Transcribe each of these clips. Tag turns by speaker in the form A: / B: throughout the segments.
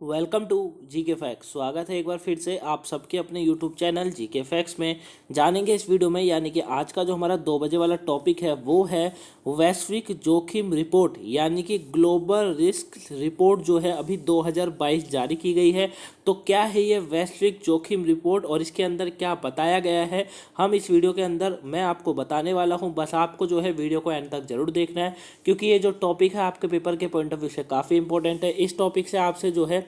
A: Welcome to GK fax. स्वागत है एक बार फिर से आप सबके अपने यूट्यूब चैनल जीके फैक्स में। जानेंगे इस वीडियो में, यानी कि आज का जो हमारा 2 बजे वाला टॉपिक है वो है वैश्विक जोखिम रिपोर्ट, यानी कि ग्लोबल रिस्क रिपोर्ट जो है अभी 2022 जारी की गई है। तो क्या है ये वैश्विक जोखिम रिपोर्ट और इसके अंदर क्या बताया गया है, हम इस वीडियो के अंदर मैं आपको बताने वाला हूँ। बस आपको जो है वीडियो को एंड तक जरूर देखना है, क्योंकि ये जो टॉपिक है आपके पेपर के पॉइंट ऑफ व्यू से काफ़ी इंपॉर्टेंट है। इस टॉपिक से आपसे जो है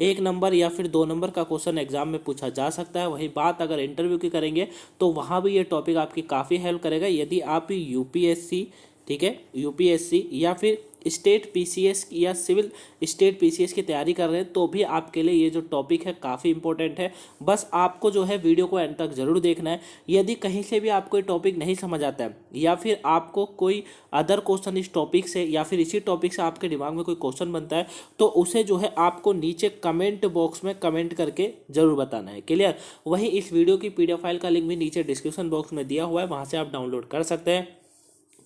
A: 1 नंबर या फिर 2 नंबर का क्वेश्चन एग्जाम में पूछा जा सकता है। वही बात अगर इंटरव्यू की करेंगे तो वहाँ भी ये टॉपिक आपकी काफ़ी हेल्प करेगा। यदि आप यूपीएससी, ठीक है, यूपीएससी या फिर स्टेट पीसीएस या सिविल स्टेट पीसीएस की तैयारी कर रहे हैं तो भी आपके लिए ये जो टॉपिक है काफ़ी इंपॉर्टेंट है। बस आपको जो है वीडियो को एंड तक जरूर देखना है। यदि कहीं से भी आपको ये टॉपिक नहीं समझ आता है या फिर आपको कोई अदर क्वेश्चन इस टॉपिक से या फिर इसी टॉपिक से आपके दिमाग में कोई क्वेश्चन बनता है तो उसे जो है आपको नीचे कमेंट बॉक्स में कमेंट करके जरूर बताना है। क्लियर? वही इस वीडियो की पीडीएफ फाइल का लिंक भी नीचे डिस्क्रिप्शन बॉक्स में दिया हुआ है, वहाँ से आप डाउनलोड कर सकते हैं।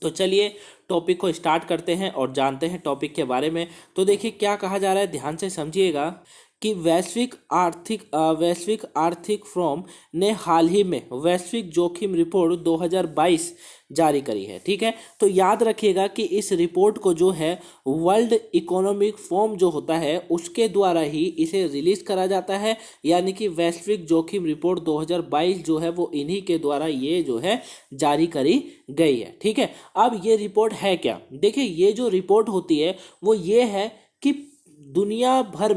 A: तो चलिए टॉपिक को स्टार्ट करते हैं और जानते हैं टॉपिक के बारे में। तो देखिए क्या कहा जा रहा है, ध्यान से समझिएगा कि वैश्विक आर्थिक फोरम ने हाल ही में वैश्विक जोखिम रिपोर्ट 2022 जारी करी है। ठीक है, तो याद रखिएगा कि इस रिपोर्ट को जो है वर्ल्ड इकोनॉमिक फोरम जो होता है उसके द्वारा ही इसे रिलीज करा जाता है, यानी कि वैश्विक जोखिम रिपोर्ट 2022 जो है वो इन्हीं के द्वारा ये जो है जारी करी गई है। ठीक है, अब ये रिपोर्ट है क्या? देखिए ये जो रिपोर्ट होती है वो ये है कि दुनिया भर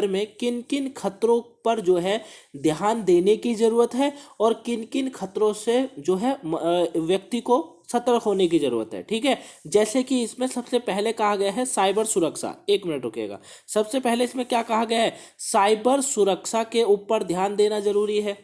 A: में किन किन खतरों पर जो है ध्यान देने की जरूरत है और किन किन खतरों से जो है व्यक्ति को सतर्क होने की जरूरत है। ठीक है, जैसे कि इसमें सबसे पहले कहा गया है साइबर सुरक्षा। 1 मिनट रुकिएगा। सबसे पहले इसमें क्या कहा गया है? साइबर सुरक्षा के ऊपर ध्यान देना जरूरी है।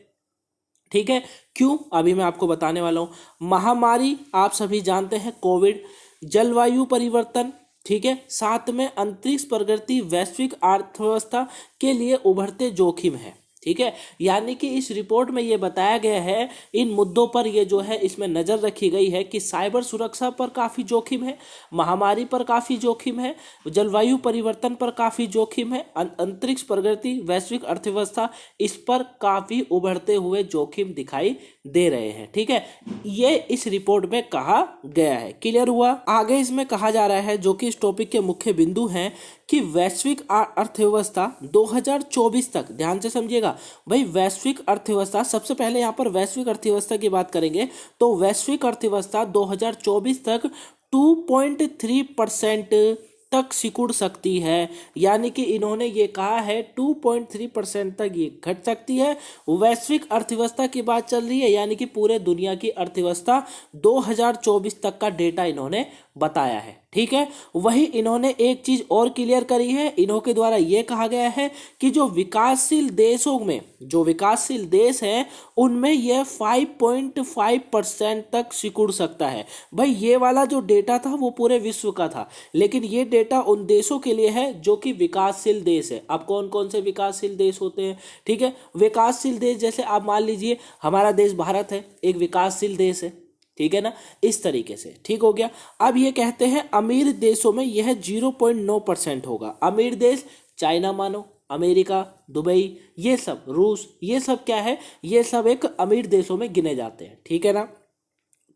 A: ठीक है, क्यों? अभी मैं आपको बताने वाला हूं। महामारी आप सभी जानते हैं, कोविड, जलवायु परिवर्तन, ठीक है, साथ में अंतरिक्ष प्रगति वैश्विक अर्थव्यवस्था के लिए उभरते जोखिम है। ठीक है, यानी कि इस रिपोर्ट में ये बताया गया है, इन मुद्दों पर ये जो है इसमें नज़र रखी गई है कि साइबर सुरक्षा पर काफ़ी जोखिम है, महामारी पर काफ़ी जोखिम है, जलवायु परिवर्तन पर काफ़ी जोखिम है, अंतरिक्ष प्रगति वैश्विक अर्थव्यवस्था, इस पर काफ़ी उभरते हुए जोखिम दिखाई दे रहे हैं। ठीक है, ये इस रिपोर्ट में कहा गया है। क्लियर हुआ? आगे इसमें कहा जा रहा है, जो कि इस टॉपिक के मुख्य बिंदु हैं, कि वैश्विक अर्थव्यवस्था 2024 तक, ध्यान से समझिएगा भाई, वैश्विक अर्थव्यवस्था, सबसे पहले यहाँ पर वैश्विक अर्थव्यवस्था की बात करेंगे तो वैश्विक अर्थव्यवस्था 2024 तक 2.3% तक सिकुड़ सकती है। यानी कि इन्होंने ये कहा है 2.3% तक ये घट सकती है। वैश्विक अर्थव्यवस्था की बात चल रही है, यानी कि पूरे दुनिया की अर्थव्यवस्था 2024 तक का डेटा इन्होंने बताया है। ठीक है, वही इन्होंने एक चीज और क्लियर करी है, इन्हों के द्वारा यह कहा गया है कि जो विकासशील देशों में, जो विकासशील देश हैं उनमें यह 5.5% तक सिकुड़ सकता है। भाई ये वाला जो डेटा था वो पूरे विश्व का था, लेकिन ये डेटा उन देशों के लिए है जो कि विकासशील देश है। अब कौन कौन से विकासशील देश होते हैं? ठीक है, विकासशील देश जैसे आप मान लीजिए हमारा देश भारत है, एक विकासशील देश है। ठीक है ना, इस तरीके से। ठीक हो गया। अब ये कहते हैं अमीर देशों में यह 0.9% होगा। अमीर देश चाइना मानो, अमेरिका, दुबई, ये सब, रूस, ये सब क्या है? ये सब एक अमीर देशों में गिने जाते हैं। ठीक है ना,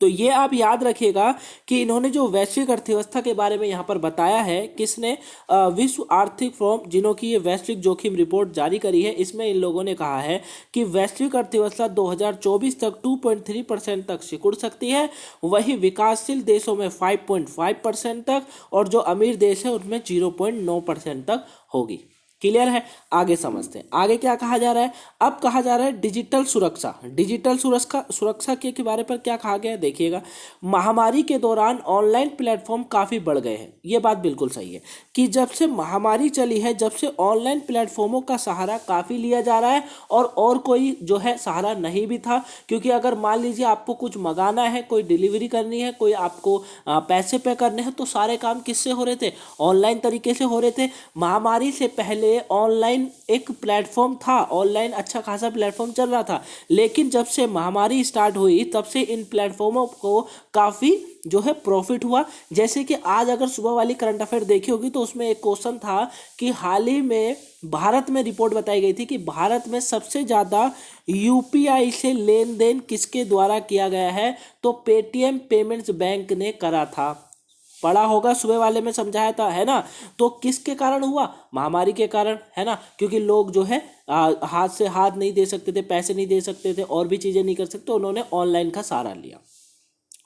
A: तो ये आप याद रखिएगा कि इन्होंने जो वैश्विक अर्थव्यवस्था के बारे में यहाँ पर बताया है, किसने? विश्व आर्थिक फोरम, जिन्हों की ये वैश्विक जोखिम रिपोर्ट जारी करी है, इसमें इन लोगों ने कहा है कि वैश्विक अर्थव्यवस्था 2024 तक 2.3% तक सिकुड़ सकती है, वही विकासशील देशों में 5.5% तक, और जो अमीर देश है उनमें 0.9% तक होगी। क्लियर है? आगे समझते हैं आगे क्या कहा जा रहा है। अब कहा जा रहा है डिजिटल सुरक्षा। डिजिटल सुरक्षा के बारे पर क्या कहा गया है, देखिएगा। महामारी के दौरान ऑनलाइन प्लेटफॉर्म काफ़ी बढ़ गए हैं। ये बात बिल्कुल सही है कि जब से महामारी चली है, जब से ऑनलाइन प्लेटफॉर्मों का सहारा काफ़ी लिया जा रहा है, और कोई जो है सहारा नहीं भी था, क्योंकि अगर मान लीजिए आपको कुछ मंगाना है, कोई डिलीवरी करनी है, कोई आपको पैसे पे करने हैं, तो सारे काम किससे हो रहे थे? ऑनलाइन तरीके से हो रहे थे। महामारी से पहले पहले ऑनलाइन एक प्लेटफॉर्म था, ऑनलाइन अच्छा खासा प्लेटफॉर्म चल रहा था, लेकिन जब से महामारी स्टार्ट हुई तब से इन प्लेटफॉर्मों को काफ़ी जो है प्रॉफिट हुआ। जैसे कि आज अगर सुबह वाली करंट अफेयर देखी होगी तो उसमें एक क्वेश्चन था कि हाल ही में भारत में रिपोर्ट बताई गई थी कि भारत में सबसे ज़्यादा यूपीआई से लेन देन किसके द्वारा किया गया है, तो पेटीएम पेमेंट्स बैंक ने करा था। पढ़ा होगा, सुबह वाले में समझाया था, है ना। तो किसके कारण हुआ? महामारी के कारण, है ना, क्योंकि लोग जो है हाथ से हाथ नहीं दे सकते थे, पैसे नहीं दे सकते थे, और भी चीज़ें नहीं कर सकते, उन्होंने ऑनलाइन का सहारा लिया।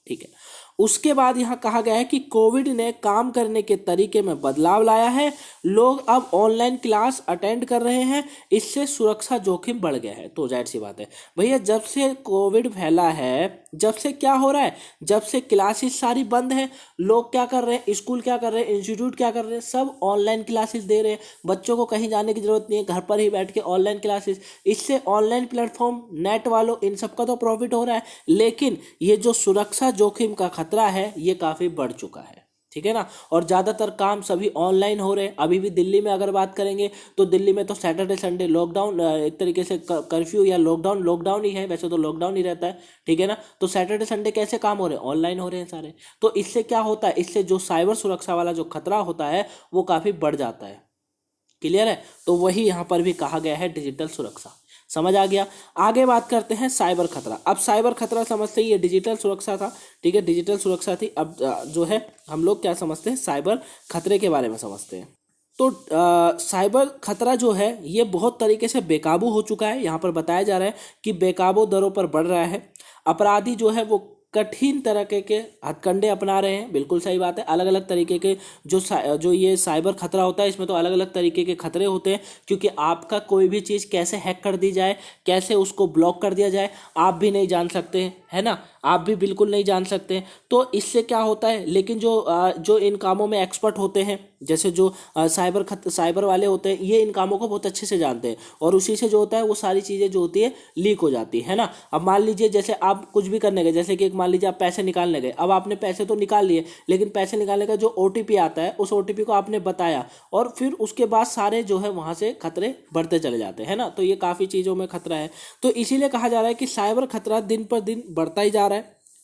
A: ठीक है, उसके बाद यहाँ कहा गया है कि कोविड ने काम करने के तरीके में बदलाव लाया है, लोग अब ऑनलाइन क्लास अटेंड कर रहे हैं, इससे सुरक्षा जोखिम बढ़ गया है। तो जाहिर सी बात है भैया, जब से कोविड फैला है, जब से क्या हो रहा है, जब से क्लासेस सारी बंद है, लोग क्या कर रहे हैं, स्कूल क्या कर रहे हैं, इंस्टीट्यूट क्या कर रहे हैं, सब ऑनलाइन क्लासेस दे रहे हैं। बच्चों को कहीं जाने की जरूरत नहीं है, घर पर ही बैठ के ऑनलाइन क्लासेस। इससे ऑनलाइन प्लेटफॉर्म, नेट वालों, इन सबका तो प्रॉफिट हो रहा है, लेकिन ये जो सुरक्षा जोखिम का खतरा है ये काफ़ी बढ़ चुका है। ठीक है ना। और ज़्यादातर काम सभी ऑनलाइन हो रहे हैं। अभी भी दिल्ली में अगर बात करेंगे तो दिल्ली में तो सैटरडे संडे लॉकडाउन, एक तरीके से कर्फ्यू या लॉकडाउन ही है, वैसे तो लॉकडाउन ही रहता है। ठीक है ना। तो सैटरडे संडे कैसे काम हो रहे हैं? ऑनलाइन हो रहे हैं सारे। तो इससे क्या होता है, इससे जो साइबर सुरक्षा वाला जो खतरा होता है वो काफ़ी बढ़ जाता है। क्लियर है। तो वही यहाँ पर भी कहा गया है डिजिटल सुरक्षा। समझ आ गया। आगे बात करते हैं साइबर खतरा। अब साइबर खतरा समझते ही, ये डिजिटल सुरक्षा था, ठीक है, डिजिटल सुरक्षा थी। अब जो है हम लोग क्या समझते हैं, साइबर खतरे के बारे में समझते हैं। तो साइबर खतरा जो है ये बहुत तरीके से बेकाबू हो चुका है। यहाँ पर बताया जा रहा है कि बेकाबू दरों पर बढ़ रहा है। अपराधी जो है वो कठिन तरीके के हथकंडे अपना रहे हैं। बिल्कुल सही बात है। अलग अलग तरीके के जो ये साइबर खतरा होता है, इसमें तो अलग अलग तरीके के खतरे होते हैं, क्योंकि आपका कोई भी चीज़ कैसे हैक कर दी जाए, कैसे उसको ब्लॉक कर दिया जाए, आप भी नहीं जान सकते हैं, है ना, आप भी बिल्कुल नहीं जान सकते। तो इससे क्या होता है, लेकिन जो इन कामों में एक्सपर्ट होते हैं, जैसे जो साइबर वाले होते हैं, ये इन कामों को बहुत अच्छे से जानते हैं, और उसी से जो होता है वो सारी चीज़ें जो होती है लीक हो जाती है ना। अब मान लीजिए जैसे आप कुछ भी करने गए, जैसे कि मान लीजिए आप पैसे निकालने गए, अब आपने पैसे तो निकाल लिए, लेकिन पैसे निकालने का जो ओटीपी आता है उस ओटीपी को आपने बताया, और फिर उसके बाद सारे जो है वहाँ से खतरे बढ़ते चले जाते हैं ना। तो ये काफ़ी चीज़ों में खतरा है। तो इसीलिए कहा जा रहा है कि साइबर खतरा दिन पर दिन बढ़ता ही जा रहा है।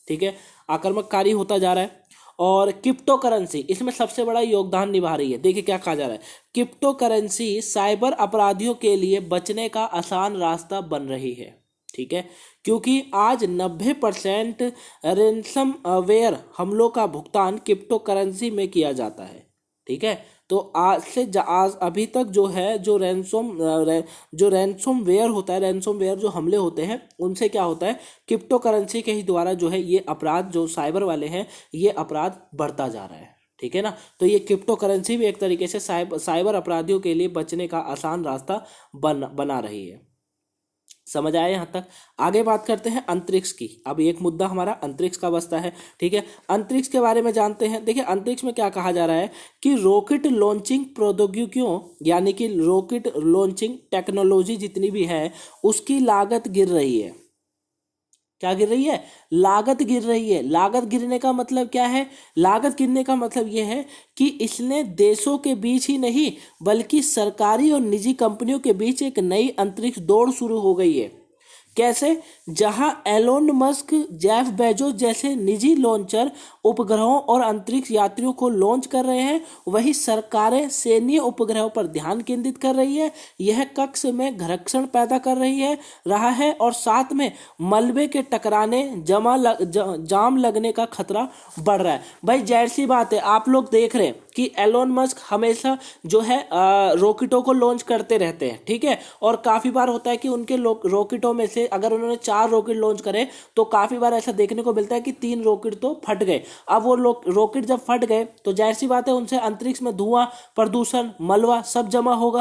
A: ठीक है, आक्रामककारी होता जा रहा है। और क्रिप्टो करेंसी इसमें सबसे बड़ा योगदान निभा रही है। देखिए क्या कहा जा रहा है, क्रिप्टो करेंसी साइबर अपराधियों के लिए बचने का आसान रास्ता बन रही है। ठीक है, क्योंकि आज 90% रैंसमवेयर हमलों का भुगतान क्रिप्टो करेंसी में किया जाता है। ठीक है, तो आज अभी तक जो है जो रैंसमवेयर होता है, रैंसमवेयर जो हमले होते हैं, उनसे क्या होता है, क्रिप्टो करेंसी के ही द्वारा जो है ये अपराध, जो साइबर वाले हैं, ये अपराध बढ़ता जा रहा है। ठीक है ना। तो ये क्रिप्टो करेंसी भी एक तरीके से साइबर अपराधियों के लिए बचने का आसान रास्ता बना रही है। समझ आया यहाँ तक। आगे बात करते हैं अंतरिक्ष की। अब एक मुद्दा हमारा अंतरिक्ष का बचता है। ठीक है, अंतरिक्ष के बारे में जानते हैं। देखिए अंतरिक्ष में क्या कहा जा रहा है कि रॉकेट लॉन्चिंग प्रौद्योगिकियों, यानी कि रॉकेट लॉन्चिंग टेक्नोलॉजी जितनी भी है उसकी लागत गिर रही है। क्या गिर रही है? लागत गिर रही है। लागत गिरने का मतलब क्या है? लागत गिरने का मतलब यह है कि इसने देशों के बीच ही नहीं बल्कि सरकारी और निजी कंपनियों के बीच एक नई अंतरिक्ष दौड़ शुरू हो गई है। कैसे? जहां एलोन मस्क, जेफ बेजोस जैसे निजी लॉन्चर उपग्रहों और अंतरिक्ष यात्रियों को लॉन्च कर रहे हैं, वही सरकारें सैन्य उपग्रहों पर ध्यान केंद्रित कर रही है। यह कक्ष में घर्षण पैदा कर रहा है और साथ में मलबे के टकराने, जाम लगने का खतरा बढ़ रहा है। भाई जाहिर सी बात है, आप लोग देख रहे हैं कि एलोन मस्क हमेशा जो है रॉकेटों को लॉन्च करते रहते हैं। ठीक है, और काफ़ी बार होता है कि उनके रॉकेटों में से अगर उन्होंने 4 रॉकेट लॉन्च करे तो काफ़ी बार ऐसा देखने को मिलता है कि 3 रॉकेट तो फट गए। अब वो रॉकेट जब फट गए तो जाहिर सी बात है उनसे अंतरिक्ष में धुआं, प्रदूषण, मलबा सब जमा हो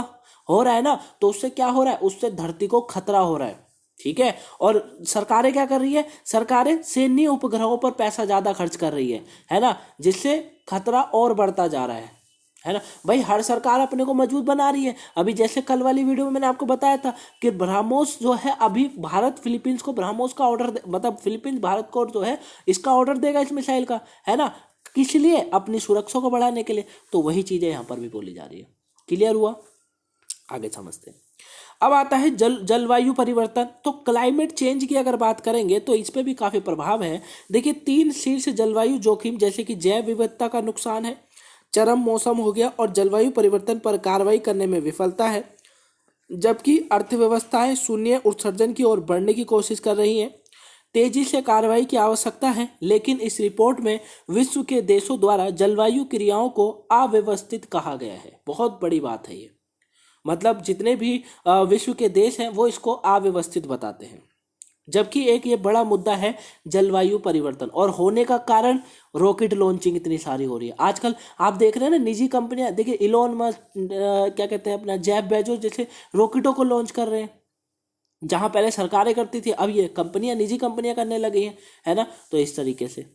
A: रहा है ना। तो उससे क्या हो रहा है? उससे धरती को खतरा हो रहा है। ठीक है, और सरकारें क्या कर रही है? सरकारें सैन्य उपग्रहों पर पैसा ज़्यादा खर्च कर रही है ना, जिससे खतरा और बढ़ता जा रहा है ना। भाई हर सरकार अपने को मजबूत बना रही है। अभी जैसे कल वाली वीडियो में मैंने आपको बताया था कि ब्रह्मोस जो है, अभी भारत फिलीपींस को ब्रह्मोस का ऑर्डर, मतलब फिलीपींस भारत को जो है इसका ऑर्डर देगा इस मिसाइल का, है ना। किस लिए? अपनी सुरक्षा को बढ़ाने के लिए। तो वही चीज़ें यहाँ पर भी बोली जा रही है। क्लियर हुआ? आगे समझते हैं। अब आता है जलवायु परिवर्तन। तो क्लाइमेट चेंज की अगर बात करेंगे तो इस पे भी काफी प्रभाव है। देखिए 3 शीर्ष जलवायु जोखिम जैसे कि जैव विविधता का नुकसान है, चरम मौसम हो गया और जलवायु परिवर्तन पर कार्रवाई करने में विफलता है। जबकि अर्थव्यवस्थाएं शून्य उत्सर्जन की ओर बढ़ने की कोशिश कर रही हैं। तेजी से कार्रवाई की आवश्यकता है, लेकिन इस रिपोर्ट में विश्व के देशों द्वारा जलवायु क्रियाओं को अव्यवस्थित कहा गया है। बहुत बड़ी बात है ये। मतलब जितने भी विश्व के देश हैं वो इसको अव्यवस्थित बताते हैं। जबकि एक ये बड़ा मुद्दा है जलवायु परिवर्तन, और होने का कारण रॉकेट लॉन्चिंग इतनी सारी हो रही है आजकल। आप देख रहे हैं ना, निजी कंपनियां, देखिए इलोन मस्क क्या कहते हैं अपना जेफ बेजोस जैसे रॉकेटों को लॉन्च कर रहे हैं। जहां पहले सरकारें करती थी अब ये कंपनियां, निजी कंपनियां करने लगी हैं, है ना। तो इस तरीके से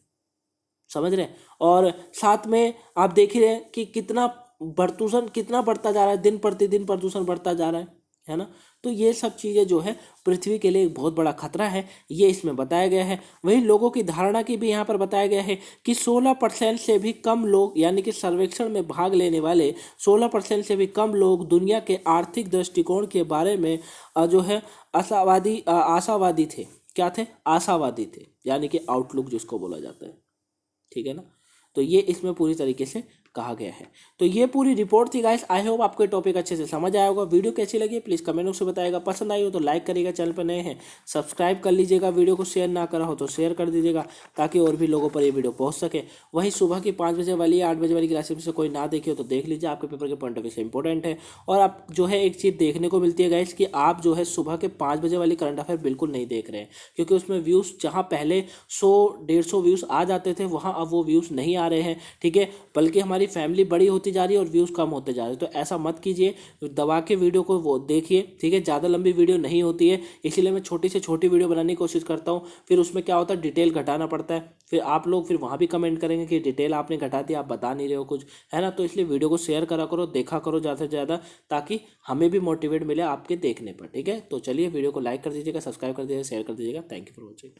A: समझ रहे हैं। और साथ में आप देख ही रहे हैं कि कितना प्रदूषण कितना बढ़ता जा रहा है, दिन प्रतिदिन प्रदूषण बढ़ता जा रहा है ना। तो ये सब चीज़ें जो है पृथ्वी के लिए एक बहुत बड़ा खतरा है, ये इसमें बताया गया है। वहीं लोगों की धारणा की भी यहाँ पर बताया गया है कि 16% से भी कम लोग, यानी कि सर्वेक्षण में भाग लेने वाले 16% से भी कम लोग दुनिया के आर्थिक दृष्टिकोण के बारे में जो है आशावादी थे। क्या थे? आशावादी थे, यानी कि आउटलुक जिसको बोला जाता है, ठीक है ना। तो ये इसमें पूरी तरीके से कहा गया है। तो ये पूरी रिपोर्ट थी गाइस। आई होप आपको टॉपिक अच्छे से समझ आया होगा। वीडियो कैसी लगी प्लीज़ कमेंट बॉक्स में बताइएगा। पसंद आई हो तो लाइक करिएगा, चैनल पर नए हैं सब्सक्राइब कर लीजिएगा, वीडियो को शेयर ना करा हो तो शेयर कर दीजिएगा ताकि और भी लोगों पर ये वीडियो पहुंच सके। वहीं सुबह की 5 बजे वाली 8 बजे वाली क्लासेस में से कोई ना देखे हो तो देख लीजिए, आपके पेपर के पॉइंट ऑफ व्यू से इंपॉर्टेंट है। और आप जो है एक चीज़ देखने को मिलती है गाइस कि आप जो है सुबह के 5 बजे वाली करंट अफेयर बिल्कुल नहीं देख रहे हैं, क्योंकि उसमें व्यूज़ जहाँ पहले 100-150 व्यूज़ आ जाते थे वहाँ अब वो व्यूज़ नहीं आ रहे हैं, ठीक है। बल्कि हमारी फैमिली बड़ी होती जा रही है और व्यूज़ कम होते जा रहे हैं। तो ऐसा मत कीजिए, दबा के वीडियो को वो देखिए, ठीक है। ज़्यादा लंबी वीडियो नहीं होती है, इसीलिए मैं छोटी से छोटी वीडियो बनाने की कोशिश करता हूँ। फिर उसमें क्या होता है, डिटेल घटाना पड़ता है, फिर आप लोग फिर वहाँ भी कमेंट करेंगे कि डिटेल आपने घटा दी, आप बता नहीं रहे हो कुछ, है ना। तो इसलिए वीडियो को शेयर करा करो, देखा करो ज़्यादा से ज़्यादा, ताकि हमें भी मोटिवेट मिले आपके देखने पर, ठीक है। तो चलिए वीडियो को लाइक कर दीजिएगा, सब्सक्राइब कर दीजिएगा, शेयर कर दीजिएगा। Thank you for watching.